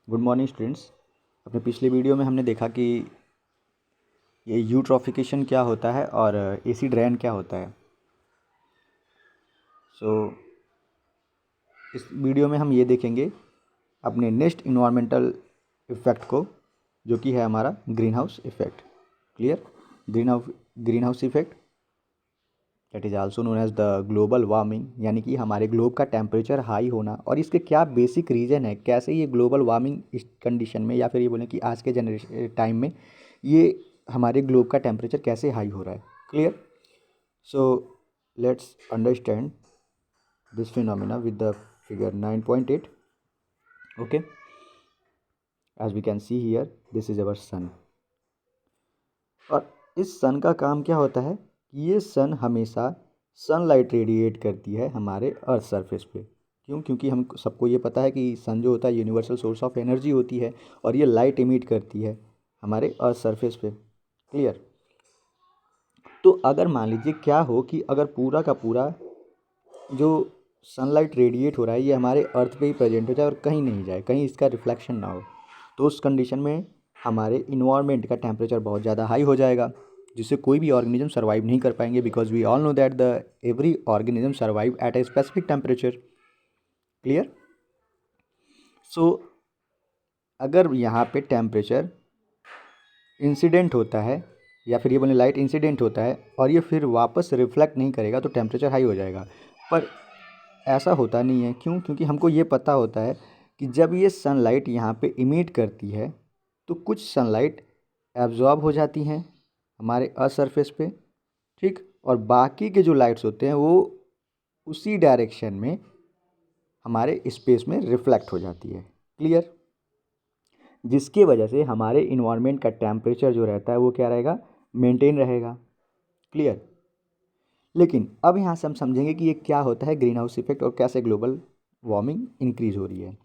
Good morning students. अपने पिछले video में हमने देखा कि ये यूट्रॉफिकेशन क्या होता है और एसिड रेन क्या होता है। सो इस वीडियो में हम ये देखेंगे अपने नेक्स्ट इन्वायरमेंटल इफ़ेक्ट को, जो कि है हमारा greenhouse effect. Clear? Greenhouse effect that is also known as the global warming, यानी कि हमारे ग्लोब का टेम्परेचर हाई होना और इसके क्या बेसिक रीज़न है, कैसे ये ग्लोबल वार्मिंग इस कंडीशन में, या फिर ये बोलें कि आज के जनरेशन टाइम में ये हमारे ग्लोब का टेम्परेचर कैसे हाई हो रहा है। Clear? So let's understand this phenomena with the figure 9.8. Okay, as we can see here this is our sun. और इस सन का काम क्या होता है कि ये सन हमेशा सनलाइट रेडिएट करती है हमारे अर्थ सरफेस पे। क्यों? क्योंकि हम सबको ये पता है कि सन जो होता है यूनिवर्सल सोर्स ऑफ एनर्जी होती है और ये लाइट इमिट करती है हमारे अर्थ सरफेस पे। क्लियर? तो अगर मान लीजिए क्या हो कि अगर पूरा का पूरा जो सनलाइट रेडिएट हो रहा है ये हमारे अर्थ पे ही प्रेजेंट हो जाए और कहीं नहीं जाए, कहीं इसका रिफ्लेक्शन ना हो, तो उस कंडीशन में हमारे इन्वायरमेंट का टेम्परेचर बहुत ज़्यादा हाई हो जाएगा, जिससे कोई भी ऑर्गेनिज्म सर्वाइव नहीं कर पाएंगे, because we all know that the every organism survive at a specific temperature. Clear? So अगर यहाँ पे टेम्परेचर इंसिडेंट होता है, या फिर ये बोले लाइट इंसिडेंट होता है और ये फिर वापस रिफ्लेक्ट नहीं करेगा, तो टेम्परेचर हाई हो जाएगा। पर ऐसा होता नहीं है। क्यों? क्योंकि हमको ये पता होता है कि जब ये सनलाइट यहाँ पे इमिट करती है तो कुछ सनलाइट एब्जॉर्ब हो जाती हैं हमारे अर्थ सरफेस पे, ठीक, और बाकी के जो लाइट्स होते हैं वो उसी डायरेक्शन में हमारे स्पेस में रिफ्लेक्ट हो जाती है। क्लियर? जिसकी वजह से हमारे इन्वायरमेंट का टेम्परेचर जो रहता है वो क्या रहेगा, मेंटेन रहेगा। क्लियर? लेकिन अब यहाँ से हम समझेंगे कि ये क्या होता है ग्रीन हाउस इफेक्ट और कैसे ग्लोबल वार्मिंग इंक्रीज हो रही है।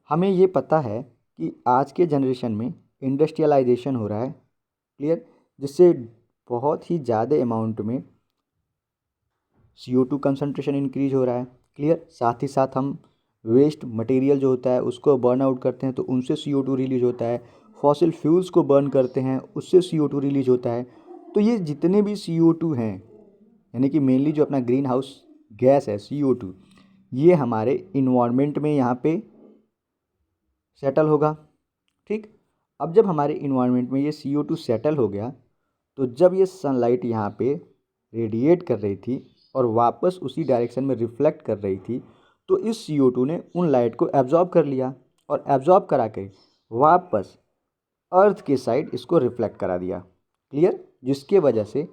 हमें ये पता है कि आज के जनरेशन में इंडस्ट्रियलाइजेशन हो रहा है। क्लियर? जिससे बहुत ही ज़्यादा अमाउंट में CO2 कंसंट्रेशन इंक्रीज हो रहा है। क्लियर? साथ ही साथ हम वेस्ट मटेरियल जो होता है उसको बर्न आउट करते हैं तो उनसे CO2 रिलीज होता है। फॉसिल फ्यूल्स को बर्न करते हैं उससे CO2 रिलीज होता है। तो ये जितने भी CO2 हैं, यानी कि मेनली जो अपना ग्रीन हाउस गैस है CO2, ये हमारे इन्वायरमेंट में यहाँ पे सेटल होगा। ठीक, अब जब हमारे इन्वायरमेंट में ये CO2 सेटल हो गया, तो जब ये सनलाइट यहाँ पे रेडिएट कर रही थी और वापस उसी डायरेक्शन में रिफ्लेक्ट कर रही थी, तो इस CO2 ने उन लाइट को एब्जॉर्ब कर लिया और एब्जॉर्ब करा के वापस अर्थ के साइड इसको रिफ्लेक्ट करा दिया। क्लियर? जिसके वजह से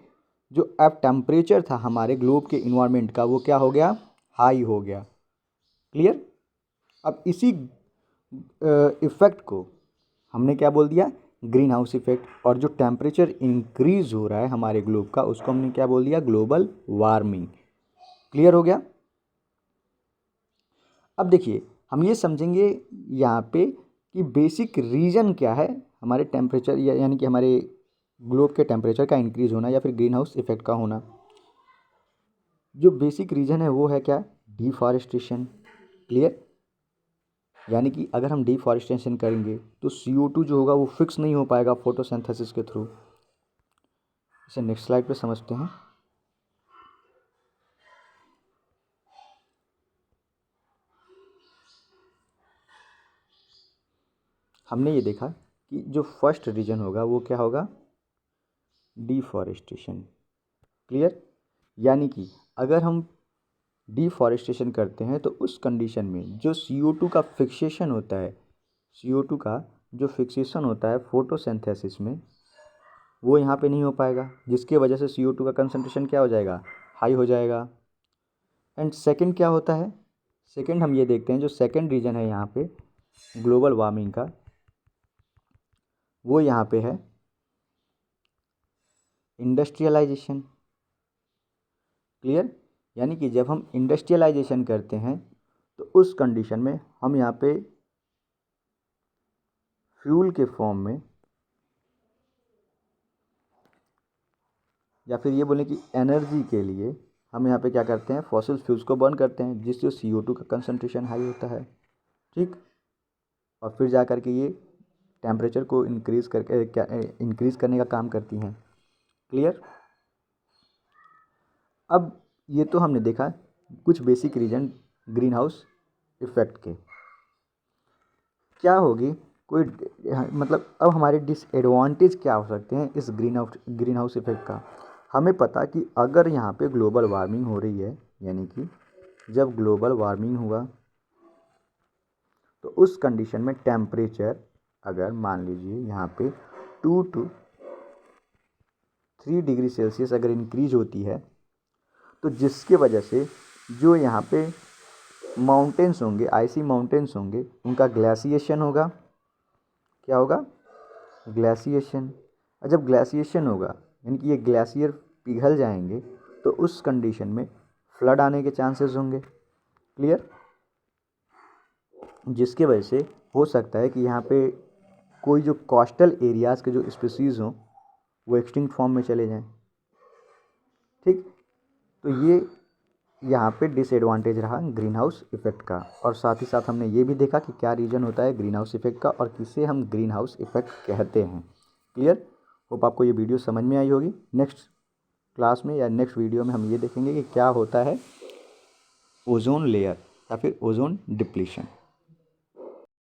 जो अब टेम्परेचर था हमारे ग्लोब के इन्वायरमेंट का वो क्या हो गया, हाई हो गया। क्लियर? अब इसी इफ़ेक्ट को हमने क्या बोल दिया, ग्रीन हाउस इफेक्ट। और जो टेम्परेचर इंक्रीज हो रहा है हमारे ग्लोब का उसको हमने क्या बोल दिया, ग्लोबल वार्मिंग। क्लियर हो गया? अब देखिए हम ये समझेंगे यहाँ पे कि बेसिक रीज़न क्या है हमारे टेम्परेचर यानी कि हमारे ग्लोब के टेम्परेचर का इंक्रीज होना या फिर ग्रीन हाउस इफेक्ट का होना। जो बेसिक रीज़न है वो है क्या, डिफॉरेस्टेशन। क्लियर? यानी कि अगर हम डिफॉरेस्टेशन करेंगे तो CO2 जो होगा वो फिक्स नहीं हो पाएगा फोटोसिंथेसिस के थ्रू। इसे नेक्स्ट स्लाइड पे समझते हैं। हमने ये देखा कि जो फर्स्ट रीजन होगा वो क्या होगा, डिफॉरेस्टेशन। क्लियर? यानी कि अगर हम डिफॉरेस्टेशन करते हैं तो उस कंडीशन में जो CO2 का फिक्सेशन होता है, CO2 का जो फिक्सेशन होता है फोटोसिंथेसिस में, वो यहाँ पे नहीं हो पाएगा, जिसके वजह से CO2 का कंसंट्रेशन क्या हो जाएगा, हाई हो जाएगा। एंड सेकंड क्या होता है, सेकंड हम ये देखते हैं जो सेकंड रीजन है यहाँ पे ग्लोबल वार्मिंग का, वो यहाँ पे है इंडस्ट्रियलाइजेशन। क्लियर? यानी कि जब हम इंडस्ट्रियलाइजेशन करते हैं तो उस कंडीशन में हम यहाँ पे फ्यूल के फॉर्म में, या फिर ये बोलें कि एनर्जी के लिए हम यहाँ पे क्या करते हैं, फॉसिल फ्यूल्स को बर्न करते हैं, जिससे CO2 का कंसंट्रेशन हाई होता है। ठीक, और फिर जा कर के ये टेम्परेचर को इंक्रीज़ करने का काम करती हैं। क्लियर। अब ये तो हमने देखा कुछ basic reason greenhouse effect के। क्या होगी कोई मतलब अब हमारे डिसएडवांटेज क्या हो सकते हैं इस ग्रीन हाउस इफ़ेक्ट का। हमें पता कि अगर यहाँ पे ग्लोबल वार्मिंग हो रही है, यानी कि जब ग्लोबल वार्मिंग हुआ तो उस कंडीशन में टेम्परेचर अगर मान लीजिए यहाँ पे 2 to 3 डिग्री सेल्सियस अगर इंक्रीज होती है, तो जिसके वजह से जो यहाँ पे माउंटेन्स होंगे, आइसी माउंटेन्स होंगे, उनका ग्लेशिएशन होगा। क्या होगा? ग्लेशिएशन। और जब ग्लेशिएशन होगा यानी कि ये ग्लेशियर पिघल जाएंगे, तो उस कंडीशन में फ्लड आने के चांसेस होंगे। क्लियर। जिसके वजह से हो सकता है कि यहाँ पे कोई जो कोस्टल एरियाज़ के जो स्पीसीज़ हों वो एक्सटिंक्ट फॉर्म में चले जाएं। ठीक। तो ये यहाँ पे डिसएडवांटेज रहा ग्रीन हाउस इफ़ेक्ट का। और साथ ही साथ हमने ये भी देखा कि क्या रीज़न होता है ग्रीन हाउस इफ़ेक्ट का और किसे हम ग्रीन हाउस इफ़ेक्ट कहते हैं। क्लियर। होप आपको ये वीडियो समझ में आई होगी। नेक्स्ट क्लास में या नेक्स्ट वीडियो में हम ये देखेंगे कि क्या होता है ओजोन लेयर या फिर ओजोन डिप्लीशन।